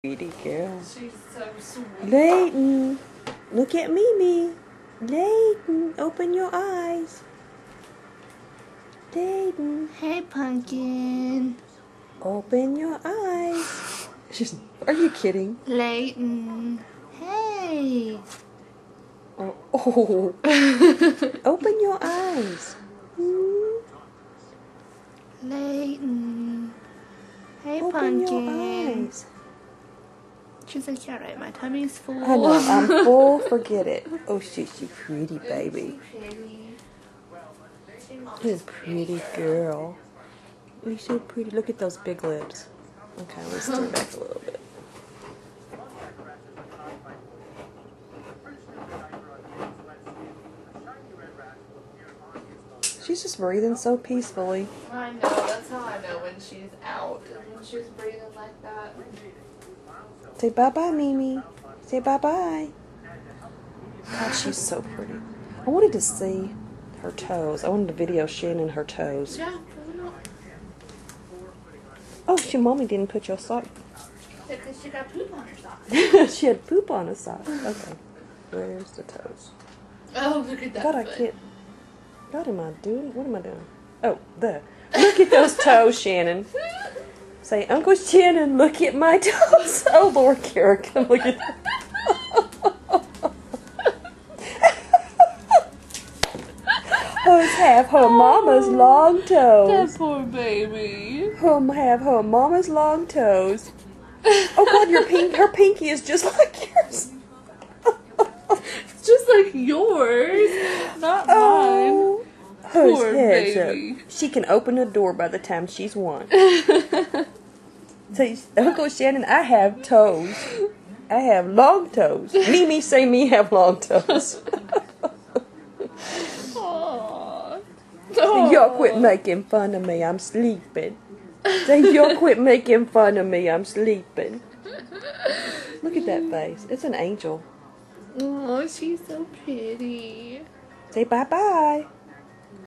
Pretty girl. She's so sweet. Layton, look at Mimi. Layton, open your eyes. Layton, Hey, Pumpkin. open your eyes. Are you kidding? Layton. Hey. Oh. Open your eyes. Layton. Hey, Open Pumpkin. your eyes. She's like, yeah, right, my tummy's full. I know, I'm full, forget it. Oh, she's a pretty baby. You're a pretty girl. You're so pretty. Look at those big lips. Okay, let's turn back a little bit. She's just breathing so peacefully. I know, that's how I know when she's out. When she's breathing like that. Say bye-bye, Mimi. Say bye-bye. God, she's so pretty. I wanted to see her toes. I wanted to video Shannon her toes. Yeah. Oh, mommy didn't put your sock. Because she got poop on her sock. She had poop on her sock. Okay. Where's the toes? Oh, look at that. God, I can't. What am I doing? What am I doing? Oh, there. Look at those toes, Shannon. Say, Uncle Shannon, look at my toes. Oh, Lord Carrick, look at that. Hers have her mama's long toes. That poor baby. Have her mama's long toes. Oh God, her pinky is just like yours. It's just like yours, not mine. Oh, hers Poor head's baby. up. She can open a door by the time she's one. Say, Uncle Shannon, I have toes. I have long toes. Mimi say me have long toes. Say, y'all quit making fun of me, I'm sleeping. Say, y'all quit making fun of me, I'm sleeping. Look at that face. It's an angel. Oh, she's so pretty. Say bye-bye.